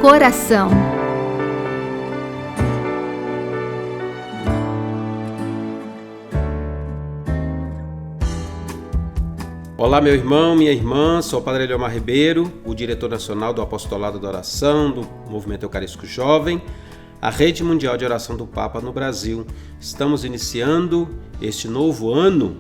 coração. Olá, meu irmão, minha irmã, sou o Padre Eliomar Ribeiro, o diretor nacional do Apostolado da Oração, do Movimento Eucarístico Jovem, a Rede Mundial de Oração do Papa no Brasil. Estamos iniciando este novo ano,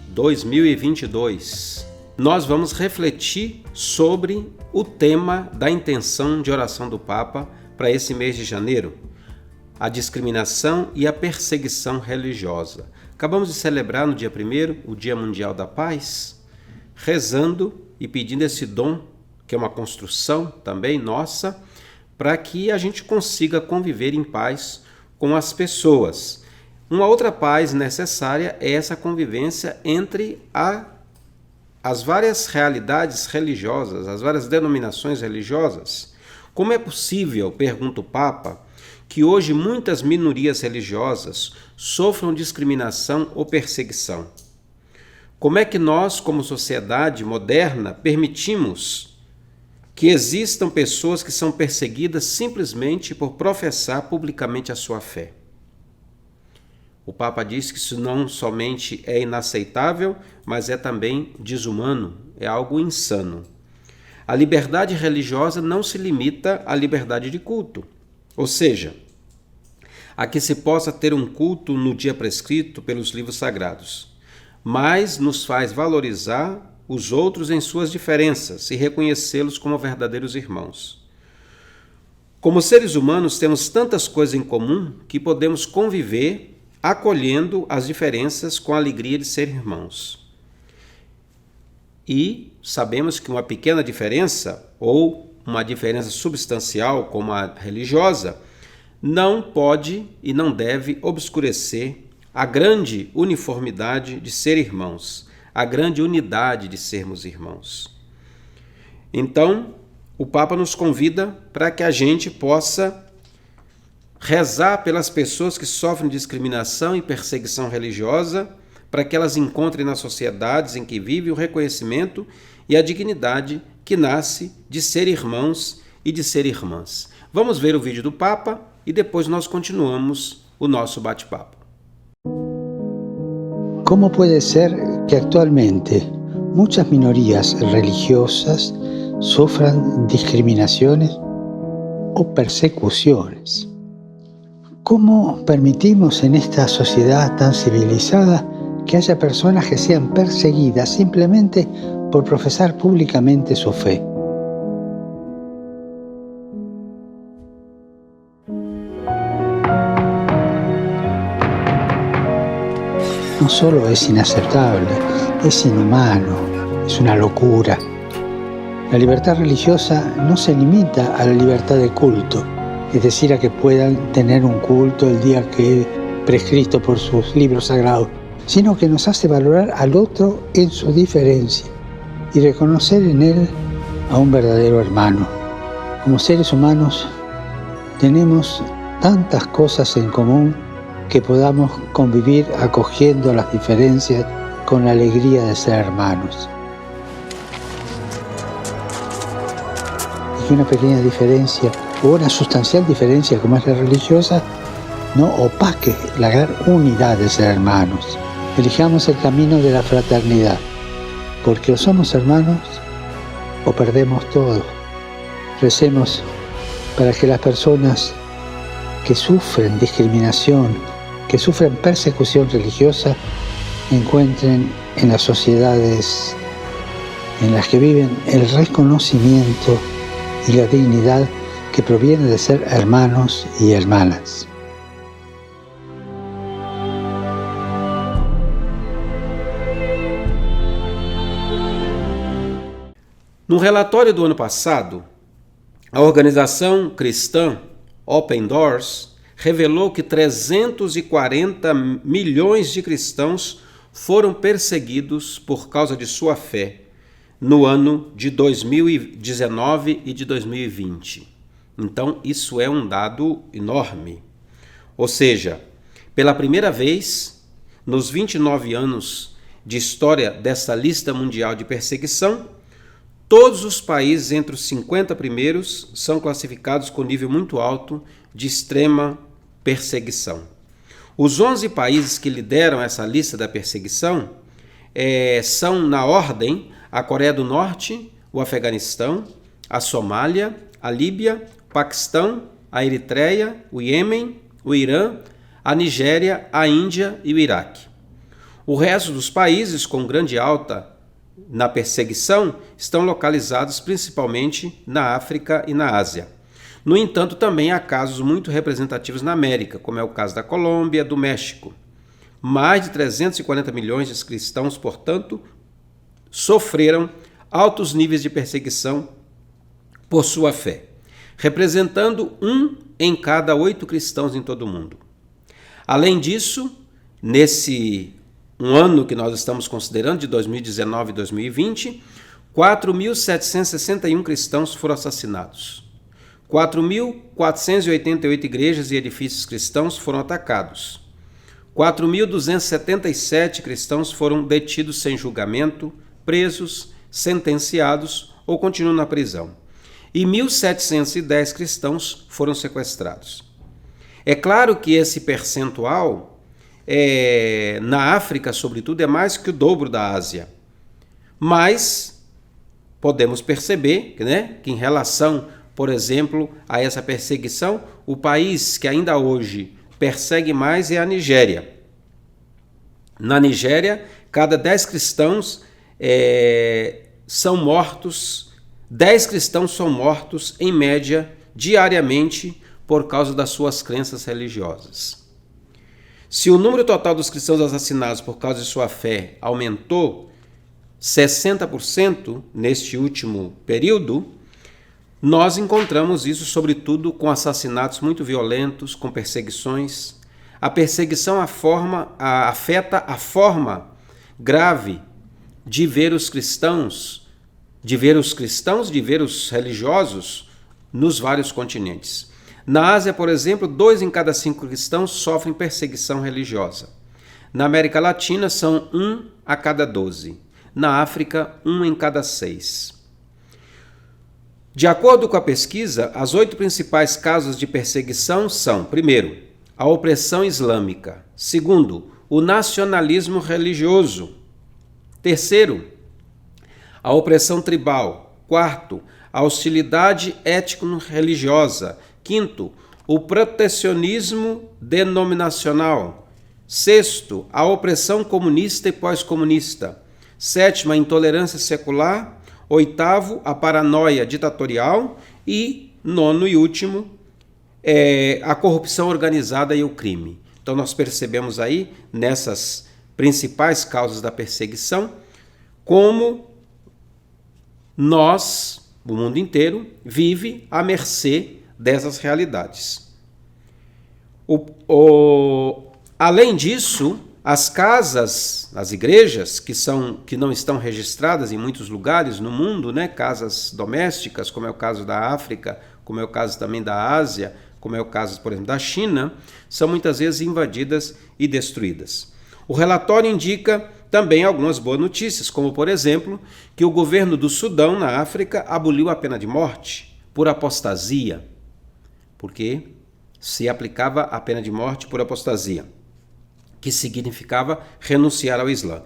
2022. Nós vamos refletir sobre o tema da intenção de oração do Papa para esse mês de janeiro, a discriminação e a perseguição religiosa. Acabamos de celebrar no dia 1º o Dia Mundial da Paz, rezando e pedindo esse dom, que é uma construção também nossa, para que a gente consiga conviver em paz com as pessoas. Uma outra paz necessária é essa convivência entre as várias realidades religiosas, as várias denominações religiosas. Como é possível, pergunta o Papa, que hoje muitas minorias religiosas sofram discriminação ou perseguição? Como é que nós, como sociedade moderna, permitimos que existam pessoas que são perseguidas simplesmente por professar publicamente a sua fé? O Papa diz que isso não somente é inaceitável, mas é também desumano, é algo insano. A liberdade religiosa não se limita à liberdade de culto, ou seja, a que se possa ter um culto no dia prescrito pelos livros sagrados, mas nos faz valorizar os outros em suas diferenças e reconhecê-los como verdadeiros irmãos. Como seres humanos, temos tantas coisas em comum que podemos conviver acolhendo as diferenças com a alegria de ser irmãos. E sabemos que uma pequena diferença, ou uma diferença substancial como a religiosa, não pode e não deve obscurecer a grande uniformidade de ser irmãos, a grande unidade de sermos irmãos. Então, o Papa nos convida para que a gente possa rezar pelas pessoas que sofrem discriminação e perseguição religiosa, para que elas encontrem nas sociedades em que vivem o reconhecimento e a dignidade que nasce de ser irmãos e de ser irmãs. Vamos ver o vídeo do Papa e depois nós continuamos o nosso bate-papo. ¿Cómo puede ser que actualmente muchas minorías religiosas sufran discriminaciones o persecuciones? ¿Cómo permitimos en esta sociedad tan civilizada que haya personas que sean perseguidas simplemente por profesar públicamente su fe? No solo es inaceptable, es inhumano, es una locura. La libertad religiosa no se limita a la libertad de culto, es decir, a que puedan tener un culto el día que es prescrito por sus libros sagrados, sino que nos hace valorar al otro en su diferencia y reconocer en él a un verdadero hermano. Como seres humanos tenemos tantas cosas en común que podamos convivir acogiendo las diferencias con la alegría de ser hermanos. Y que una pequeña diferencia o una sustancial diferencia como es la religiosa no opaque la gran unidad de ser hermanos. Elijamos el camino de la fraternidad, porque o somos hermanos o perdemos todo. Recemos para que las personas que sufren discriminación, que sufren persecución religiosa, encuentren en las sociedades en las que viven el reconocimiento y la dignidad que proviene de ser hermanos y hermanas. No relatório do ano passado, a organização cristã Open Doors revelou que 340 milhões de cristãos foram perseguidos por causa de sua fé no ano de 2019 e de 2020. Então, isso é um dado enorme. Ou seja, pela primeira vez, nos 29 anos de história dessa lista mundial de perseguição, Todos os países entre os 50 primeiros são classificados com nível muito alto de extrema perseguição. Os 11 países que lideram essa lista da perseguição são, na ordem, a Coreia do Norte, o Afeganistão, a Somália, a Líbia, o Paquistão, a Eritreia, o Iêmen, o Irã, a Nigéria, a Índia e o Iraque. O resto dos países com grande alta na perseguição estão localizados principalmente na África e na Ásia. No entanto, também há casos muito representativos na América, como é o caso da Colômbia, do México. Mais de 340 milhões de cristãos, portanto, sofreram altos níveis de perseguição por sua fé, representando 1 em cada 8 cristãos em todo o mundo. Além disso, nesse um ano que nós estamos considerando, de 2019 e 2020, 4.761 cristãos foram assassinados. 4.488 igrejas e edifícios cristãos foram atacados. 4.277 cristãos foram detidos sem julgamento, presos, sentenciados ou continuam na prisão. E 1.710 cristãos foram sequestrados. É claro que esse percentual, na África, sobretudo, é mais que o dobro da Ásia. Mas podemos perceber, que em relação, por exemplo, a essa perseguição, o país que ainda hoje persegue mais é a Nigéria. Na Nigéria, cada 10 cristãos são mortos, 10 cristãos são mortos, em média, diariamente, por causa das suas crenças religiosas. Se o número total dos cristãos assassinados por causa de sua fé aumentou 60% neste último período, nós encontramos isso sobretudo com assassinatos muito violentos, com perseguições. A perseguição afeta a forma grave de ver os cristãos, de ver os religiosos nos vários continentes. Na Ásia, por exemplo, 2 em cada 5 cristãos sofrem perseguição religiosa. Na América Latina, são 1 a cada 12. Na África, 1 em cada 6. De acordo com a pesquisa, as 8 principais causas de perseguição são: primeiro, a opressão islâmica; segundo, o nacionalismo religioso; terceiro, a opressão tribal; quarto, a hostilidade étnico-religiosa; quinto, o protecionismo denominacional; sexto, a opressão comunista e pós-comunista; sétimo, a intolerância secular; oitavo, a paranoia ditatorial; e nono e último, a corrupção organizada e o crime. Então nós percebemos aí, nessas principais causas da perseguição, como nós, o mundo inteiro, vive à mercê dessas realidades. Além disso, as casas, as igrejas que não estão registradas em muitos lugares no mundo, casas domésticas, como é o caso da África, como é o caso também da Ásia, como é o caso, por exemplo, da China, são muitas vezes invadidas e destruídas. O relatório indica também algumas boas notícias, como, por exemplo, que o governo do Sudão, na África, aboliu a pena de morte por apostasia, porque se aplicava a pena de morte por apostasia, que significava renunciar ao Islã.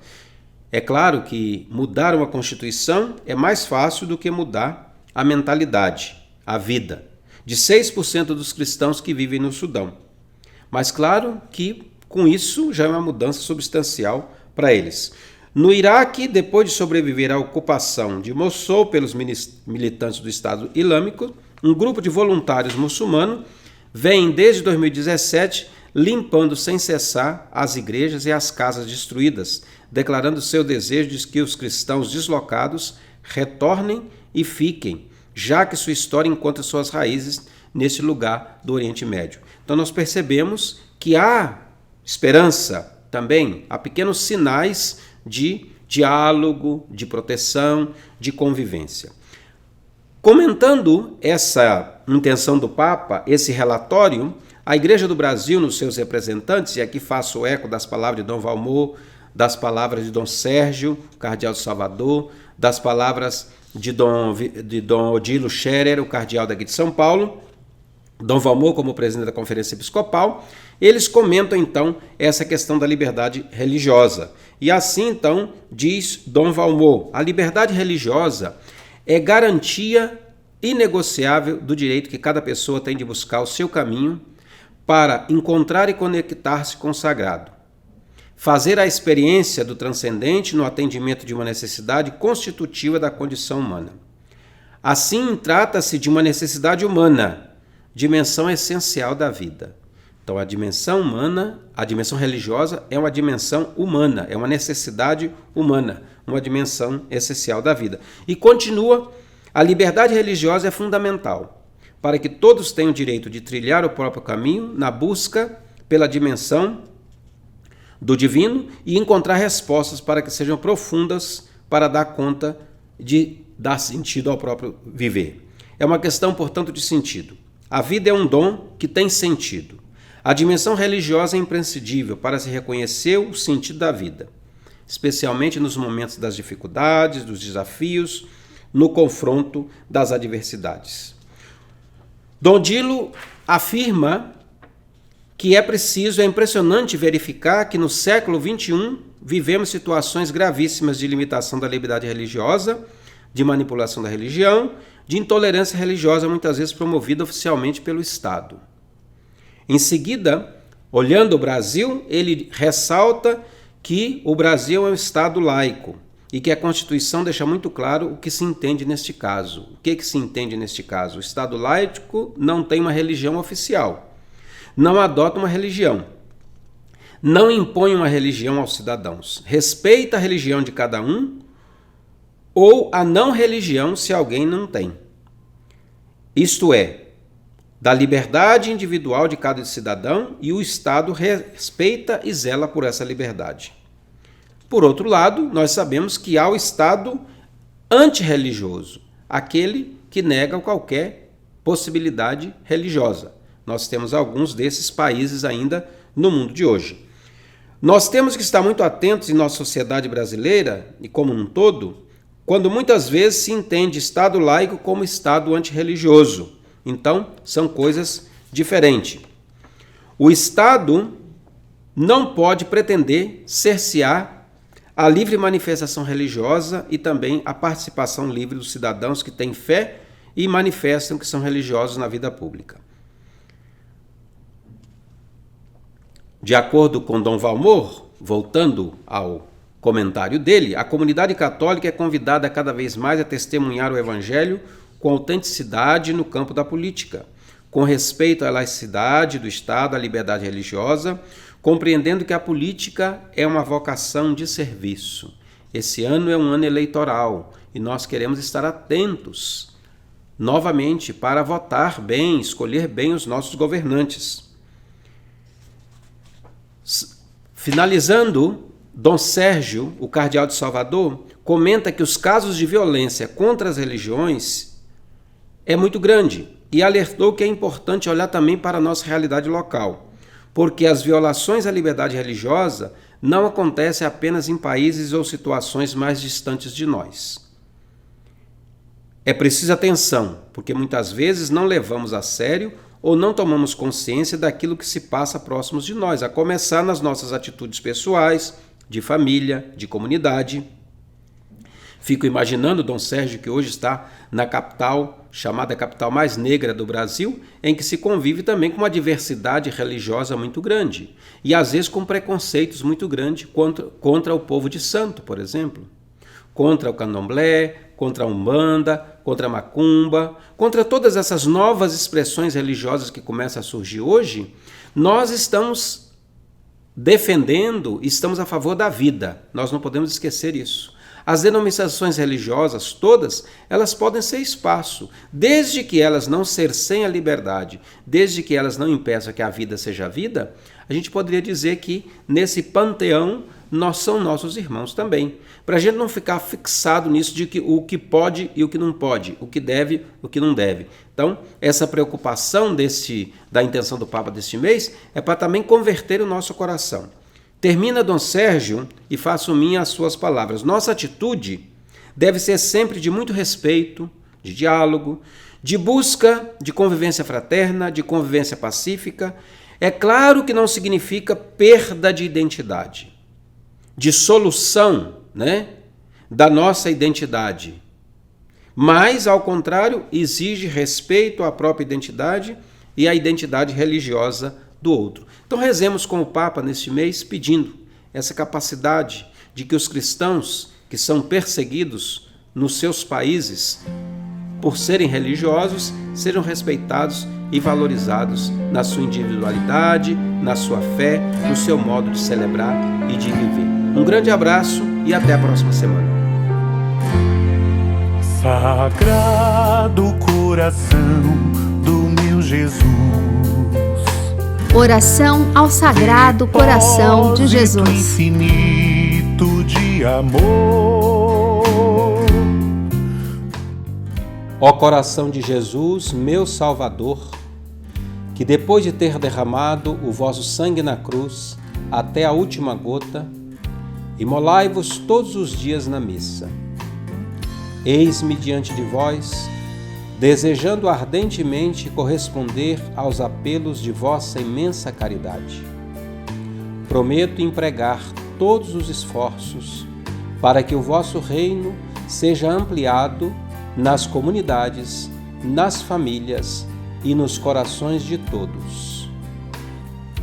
É claro que mudar uma Constituição é mais fácil do que mudar a mentalidade, a vida, de 6% dos cristãos que vivem no Sudão. Mas claro que com isso já é uma mudança substancial para eles. No Iraque, depois de sobreviver à ocupação de Mossul pelos militantes do Estado Islâmico, um grupo de voluntários muçulmanos vem desde 2017 limpando sem cessar as igrejas e as casas destruídas, declarando seu desejo de que os cristãos deslocados retornem e fiquem, já que sua história encontra suas raízes nesse lugar do Oriente Médio. Então nós percebemos que há esperança também, há pequenos sinais de diálogo, de proteção, de convivência. Comentando essa intenção do Papa, esse relatório, a Igreja do Brasil, nos seus representantes, e aqui faço eco das palavras de Dom Valmor, das palavras de Dom Sérgio, cardeal de Salvador, das palavras de Dom Odilo Scherer, o cardeal daqui de São Paulo, Dom Valmor como presidente da Conferência Episcopal. Eles comentam então essa questão da liberdade religiosa. E assim então diz Dom Valmor: a liberdade religiosa é garantia inegociável do direito que cada pessoa tem de buscar o seu caminho para encontrar e conectar-se com o sagrado, fazer a experiência do transcendente no atendimento de uma necessidade constitutiva da condição humana. Assim, trata-se de uma necessidade humana, dimensão essencial da vida. Então, a dimensão humana, a dimensão religiosa é uma dimensão humana, é uma necessidade humana, uma dimensão essencial da vida. E continua: a liberdade religiosa é fundamental para que todos tenham o direito de trilhar o próprio caminho na busca pela dimensão do divino e encontrar respostas para que sejam profundas para dar conta de dar sentido ao próprio viver. É uma questão, portanto, de sentido. A vida é um dom que tem sentido. A dimensão religiosa é imprescindível para se reconhecer o sentido da vida, especialmente nos momentos das dificuldades, dos desafios, no confronto das adversidades. Dom Odilo afirma que é impressionante verificar que no século XXI vivemos situações gravíssimas de limitação da liberdade religiosa, de manipulação da religião, de intolerância religiosa, muitas vezes promovida oficialmente pelo Estado. Em seguida, olhando o Brasil, ele ressalta que o Brasil é um Estado laico e que a Constituição deixa muito claro o que se entende neste caso. O que se entende neste caso? O Estado laico não tem uma religião oficial, não adota uma religião, não impõe uma religião aos cidadãos, respeita a religião de cada um ou a não religião se alguém não tem. Isto é, da liberdade individual de cada cidadão, e o Estado respeita e zela por essa liberdade. Por outro lado, nós sabemos que há o Estado antirreligioso, aquele que nega qualquer possibilidade religiosa. Nós temos alguns desses países ainda no mundo de hoje. Nós temos que estar muito atentos em nossa sociedade brasileira, e como um todo, quando muitas vezes se entende Estado laico como Estado antirreligioso. Então, são coisas diferentes. O Estado não pode pretender cercear a livre manifestação religiosa e também a participação livre dos cidadãos que têm fé e manifestam que são religiosos na vida pública. De acordo com Dom Valmor, voltando ao comentário dele, a comunidade católica é convidada cada vez mais a testemunhar o Evangelho com autenticidade no campo da política, com respeito à laicidade do Estado, à liberdade religiosa, compreendendo que a política é uma vocação de serviço. Esse ano é um ano eleitoral e nós queremos estar atentos novamente para votar bem, escolher bem os nossos governantes. Finalizando, Dom Sérgio, o cardeal de Salvador, comenta que os casos de violência contra as religiões é muito grande e alertou que é importante olhar também para a nossa realidade local, porque as violações à liberdade religiosa não acontecem apenas em países ou situações mais distantes de nós. É preciso atenção, porque muitas vezes não levamos a sério ou não tomamos consciência daquilo que se passa próximos de nós, a começar nas nossas atitudes pessoais, de família, de comunidade. Fico imaginando Dom Sérgio, que hoje está na capital, chamada capital mais negra do Brasil, em que se convive também com uma diversidade religiosa muito grande e às vezes com preconceitos muito grandes contra o povo de santo, por exemplo, contra o candomblé, contra a umbanda, contra a macumba, contra todas essas novas expressões religiosas que começam a surgir hoje. Nós estamos defendendo, estamos a favor da vida, nós não podemos esquecer isso. As denominações religiosas todas, elas podem ser espaço, desde que elas não cerceiem a liberdade, desde que elas não impeçam que a vida seja vida, a gente poderia dizer que nesse panteão nós são nossos irmãos também. Para a gente não ficar fixado nisso de que o que pode e o que não pode, o que deve, o que não deve. Então, essa preocupação da intenção do Papa deste mês é para também converter o nosso coração. Termina Dom Sérgio e faço minha as suas palavras. Nossa atitude deve ser sempre de muito respeito, de diálogo, de busca de convivência fraterna, de convivência pacífica. É claro que não significa perda de identidade, de solução, da nossa identidade. Mas, ao contrário, exige respeito à própria identidade e à identidade religiosa do outro. Então rezemos com o Papa neste mês, pedindo essa capacidade de que os cristãos que são perseguidos nos seus países, por serem religiosos, sejam respeitados e valorizados na sua individualidade, na sua fé, no seu modo de celebrar e de viver. Um grande abraço e até a próxima semana. Sagrado coração do meu Jesus, oração ao Sagrado Coração de Jesus. Infinito de amor. Ó coração de Jesus, meu Salvador, que depois de ter derramado o vosso sangue na cruz até a última gota, imolai-vos todos os dias na missa. Eis-me diante de vós, desejando ardentemente corresponder aos apelos de vossa imensa caridade. Prometo empregar todos os esforços para que o vosso reino seja ampliado nas comunidades, nas famílias e nos corações de todos.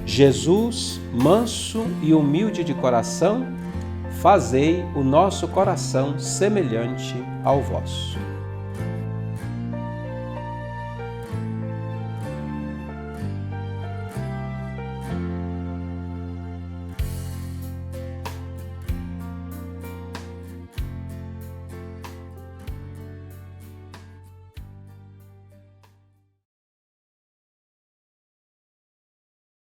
Jesus, manso e humilde de coração, fazei o nosso coração semelhante ao vosso.